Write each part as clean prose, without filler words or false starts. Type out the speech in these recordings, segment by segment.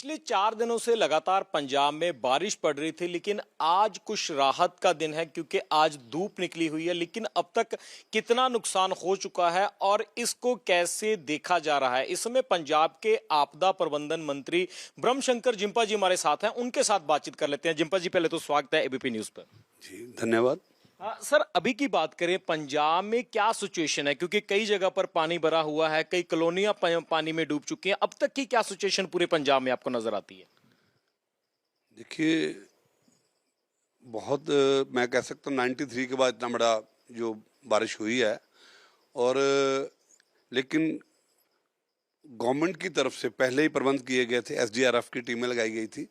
पिछले 4 दिनों से लगातार पंजाब में बारिश पड़ रही थी, लेकिन आज कुछ राहत का दिन है क्योंकि आज धूप निकली हुई है। लेकिन अब तक कितना नुकसान हो चुका है और इसको कैसे देखा जा रहा है, इस समय पंजाब के आपदा प्रबंधन मंत्री ब्रह्मशंकर जिम्पा जी हमारे साथ हैं। उनके साथ बातचीत कर लेते हैं। जिम्पा जी, पहले तो स्वागत है एबीपी न्यूज पर। जी धन्यवाद। सर, अभी की बात करें, पंजाब में क्या सिचुएशन है? क्योंकि कई जगह पर पानी भरा हुआ है, कई कॉलोनियां पानी में डूब चुकी हैं। अब तक की क्या सिचुएशन पूरे पंजाब में आपको नजर आती है? देखिए, बहुत मैं कह सकता हूँ 93 के बाद इतना बड़ा जो बारिश हुई है। और लेकिन गवर्नमेंट की तरफ से पहले ही प्रबंध किए गए थे। एसडीआरएफ की टीमें लगाई गई थी।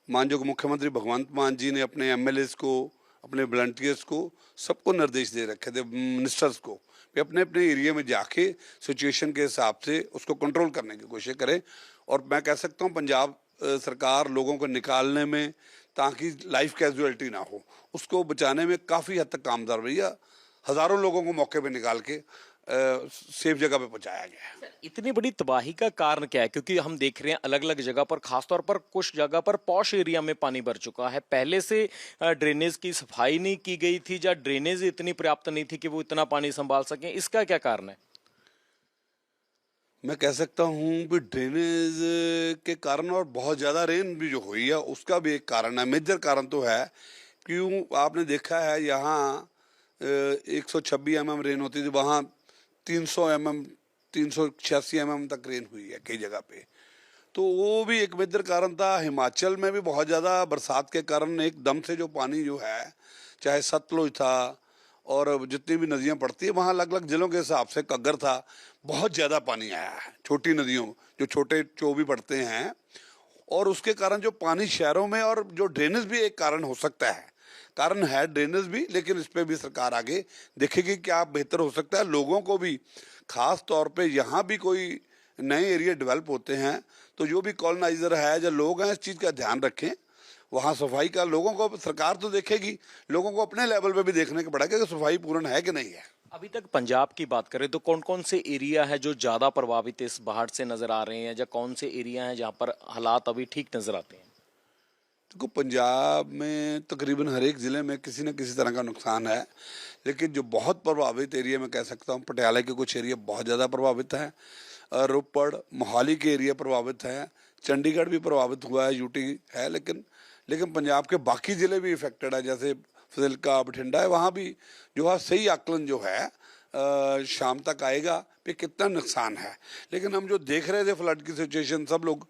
माननीय मुख्यमंत्री भगवंत मान जी ने अपने एमएलएस को, अपने वॉलंटियर्स को, सबको निर्देश दे रखे थे, मिनिस्टर्स को, कि अपने अपने एरिया में जाके सिचुएशन के हिसाब से उसको कंट्रोल करने की कोशिश करें। और मैं कह सकता हूँ पंजाब सरकार लोगों को निकालने में, ताकि लाइफ कैजुअलिटी ना हो, उसको बचाने में काफ़ी हद तक कामयाब रही है। हज़ारों लोगों को मौके पे निकाल के सेफ जगह पे पहुंचाया गया है। इतनी बड़ी तबाही का कारण क्या है? क्योंकि हम देख रहे हैं अलग अलग जगह पर, खासतौर पर कुछ जगह पर पॉश एरिया में पानी भर चुका है। पहले से ड्रेनेज की सफाई नहीं की गई थी, या ड्रेनेज इतनी पर्याप्त नहीं थी कि वो इतना पानी संभाल सकें? इसका क्या कारण है? मैं कह सकता हूँ कि ड्रेनेज के कारण और बहुत ज़्यादा रेन भी जो हुई है उसका भी एक कारण है। मेजर कारण तो है, क्यों आपने देखा है यहाँ 126 mm रेन होती थी, वहाँ 300 mm 386 mm तक रेन हुई है कई जगह पे। तो वो भी एक मेजर कारण था। हिमाचल में भी बहुत ज़्यादा बरसात के कारण एकदम से जो पानी जो है, चाहे सतलुज था और जितनी भी नदियां पड़ती है, वहाँ अलग अलग जिलों के हिसाब से, घग्गर था, बहुत ज़्यादा पानी आया है छोटी नदियों, जो छोटे चोभी पड़ते हैं। और उसके कारण जो पानी शहरों में, और जो ड्रेनेज भी एक कारण हो सकता है, कारण है ड्रेनेज भी, लेकिन इस पे भी सरकार आगे देखेगी क्या बेहतर हो सकता है। लोगों को भी, खास तौर पे यहाँ भी कोई नए एरिया डेवलप होते हैं तो जो भी कॉलोनाइजर है, जो लोग हैं, इस चीज़ का ध्यान रखें। वहाँ सफाई का लोगों को सरकार तो देखेगी, लोगों को अपने लेवल पे भी देखने का पड़ेगा कि सफाई पूर्ण है कि नहीं है। अभी तक पंजाब की बात करें तो कौन कौन से एरिया है जो ज्यादा प्रभावित इस बाढ़ से नजर आ रहे हैं, या कौन से एरिया हैं जहां पर हालात अभी ठीक नजर आते हैं? देखो, पंजाब में तकरीबन हर एक ज़िले में किसी न किसी तरह का नुकसान है, लेकिन जो बहुत प्रभावित एरिया में कह सकता हूँ, पटियाला के कुछ एरिया बहुत ज़्यादा प्रभावित है, रोपड़ मोहाली के एरिया प्रभावित है, चंडीगढ़ भी प्रभावित हुआ है, यूटी है, लेकिन पंजाब के बाकी ज़िले भी इफेक्टेड है, जैसे फाजिलका, बठिंडा है। वहाँ भी जो है सही आकलन जो है शाम तक आएगा कि कितना नुकसान है। लेकिन हम जो देख रहे थे फ्लड की सिचुएशन, सब लोग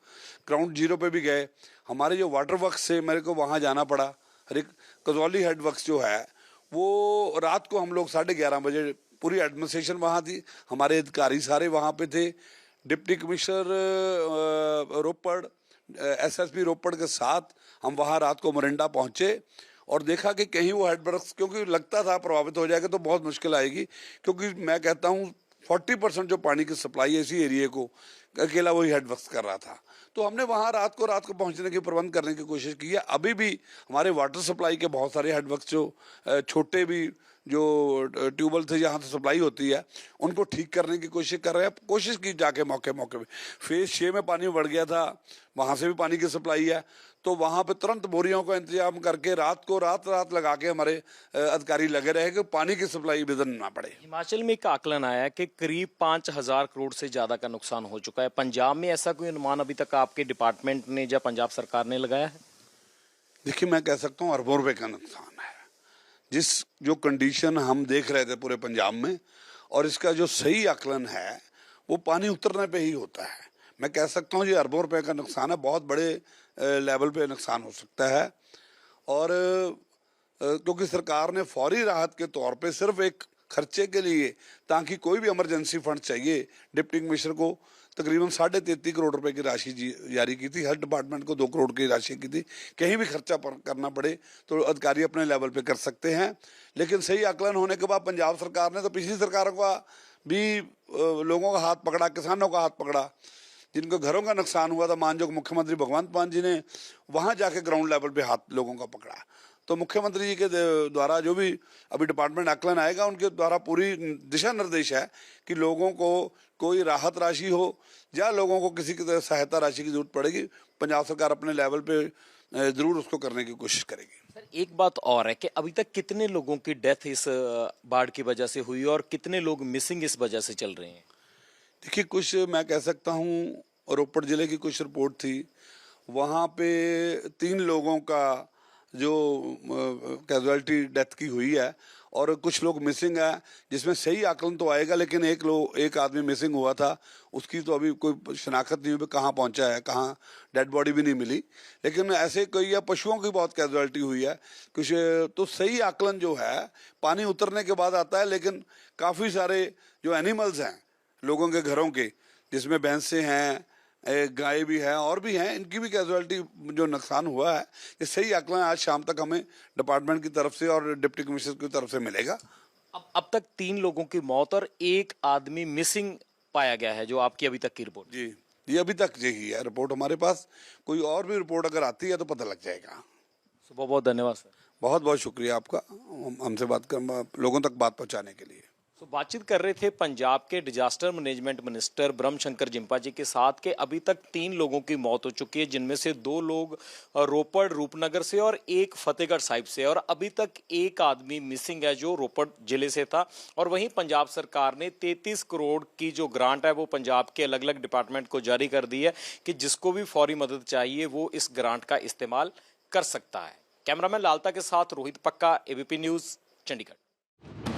ग्राउंड जीरो पे भी गए। हमारे जो वाटर वर्क्स से मेरे को वहाँ जाना पड़ा। हर एक कसौली हेड वर्क्स जो है वो रात को हम लोग 11:30 बजे, पूरी एडमिनिस्ट्रेशन वहाँ थी, हमारे अधिकारी सारे वहाँ पे थे, डिप्टी कमिश्नर रोपड़, एसएसपी रोपड़ के साथ हम वहाँ रात को मोरिंडा पहुँचे और देखा कि कहीं वो हेडवर्क्स, क्योंकि लगता था प्रभावित हो जाएगा तो बहुत मुश्किल आएगी, क्योंकि मैं कहता हूँ 40% जो पानी की सप्लाई है इसी एरिए को अकेला वही हेडवर्क्स कर रहा था। तो हमने वहाँ रात को पहुँचने के प्रबंध करने की कोशिश की है। अभी भी हमारे वाटर सप्लाई के बहुत सारे हेडवर्क्स जो छोटे भी जो ट्यूबवेल थे जहाँ से सप्लाई होती है, उनको ठीक करने की कोशिश कर रहे हैं। कोशिश की जाके मौके पे फेज 6 में पानी बढ़ गया था, वहाँ से भी पानी की सप्लाई है, तो वहाँ पे तुरंत बोरियों का इंतजाम करके रात लगा के हमारे अधिकारी लगे रहे कि पानी की सप्लाई बदल ना पड़े। हिमाचल में एक आकलन आया कि करीब 5,000 करोड़ से ज्यादा का नुकसान हो चुका है। पंजाब में ऐसा कोई अनुमान अभी तक आपके डिपार्टमेंट ने या पंजाब सरकार ने लगाया है? देखिए, मैं कह सकता हूँ अरबों रुपए का नुकसान है। जिस जो कंडीशन हम देख रहे थे पूरे पंजाब में, और इसका जो सही आकलन है वो पानी उतरने पे ही होता है। मैं कह सकता हूँ ये अरबों रुपए का नुकसान है, बहुत बड़े लेवल पे नुकसान हो सकता है। और क्योंकि सरकार ने फौरी राहत के तौर पे सिर्फ एक खर्चे के लिए, ताकि कोई भी इमरजेंसी फंड चाहिए, डिप्टी कमिश्नर को तकरीबन 33.5 करोड़ रुपए की राशि जारी की थी। हर डिपार्टमेंट को 2 करोड़ की राशि की थी। कहीं भी खर्चा करना पड़े तो अधिकारी अपने लेवल पे कर सकते हैं। लेकिन सही आकलन होने के बाद पंजाब सरकार ने तो पिछली सरकारों का भी लोगों का हाथ पकड़ा, किसानों का हाथ पकड़ा, जिनको घरों का नुकसान हुआ था। माननीय मुख्यमंत्री भगवंत मान जी ने वहाँ जाके ग्राउंड लेवल पे हाथ लोगों का पकड़ा। तो मुख्यमंत्री जी के द्वारा जो भी अभी डिपार्टमेंट आकलन आएगा, उनके द्वारा पूरी दिशा निर्देश है कि लोगों को कोई राहत राशि हो या लोगों को किसी की सहायता राशि की जरूरत पड़ेगी, पंजाब सरकार अपने लेवल पे ज़रूर उसको करने की कोशिश करेगी। सर एक बात और है कि अभी तक कितने लोगों की डेथ इस बाढ़ की वजह से हुई और कितने लोग मिसिंग इस वजह से चल रहे हैं? देखिए, कुछ मैं कह सकता हूँ, रोपड़ ज़िले की कुछ रिपोर्ट थी, वहाँ पे 3 लोगों का जो कैजुअलिटी डेथ की हुई है और कुछ लोग मिसिंग है, जिसमें सही आकलन तो आएगा, लेकिन एक आदमी मिसिंग हुआ था, उसकी तो अभी कोई शनाख्त नहीं हुई, कहाँ पहुँचा है, कहाँ डेड बॉडी भी नहीं मिली। लेकिन ऐसे कई या पशुओं की बहुत कैजुअलिटी हुई है कुछ, तो सही आकलन जो है पानी उतरने के बाद आता है, लेकिन काफ़ी सारे जो एनिमल्स हैं लोगों के घरों के, जिसमें भैंसें हैं, गाय भी है और भी हैं, इनकी भी कैजुअलिटी जो नुकसान हुआ है, ये सही आकलन आज शाम तक हमें डिपार्टमेंट की तरफ से और डिप्टी कमिश्नर की तरफ से मिलेगा। अब तक 3 लोगों की मौत और 1 आदमी मिसिंग पाया गया है, जो आपकी अभी तक की रिपोर्ट। जी, ये अभी तक यही है रिपोर्ट हमारे पास। कोई और भी रिपोर्ट अगर आती है तो पता लग जाएगा। बहुत बहुत धन्यवाद सर। बहुत बहुत शुक्रिया आपका हमसे बात कर, लोगों तक बात पहुंचाने के लिए। तो बातचीत कर रहे थे पंजाब के disaster management minister Brahm Shankar Jimpa ji के साथ के अभी तक 3 लोगों की मौत हो चुकी है, जिनमें से 2 लोग रोपड़ रूपनगर से और 1 फतेहगढ़ साहिब से, और अभी तक 1 आदमी मिसिंग है जो रोपड़ जिले से था। और वहीं पंजाब सरकार ने 33 करोड़ की जो ग्रांट है वो पंजाब के अलग अलग डिपार्टमेंट को जारी कर दी है कि जिसको भी फौरी मदद चाहिए वो इस ग्रांट का इस्तेमाल कर सकता है। कैमरामैन लालता के साथ रोहित पक्का, एबीपी न्यूज़, चंडीगढ़।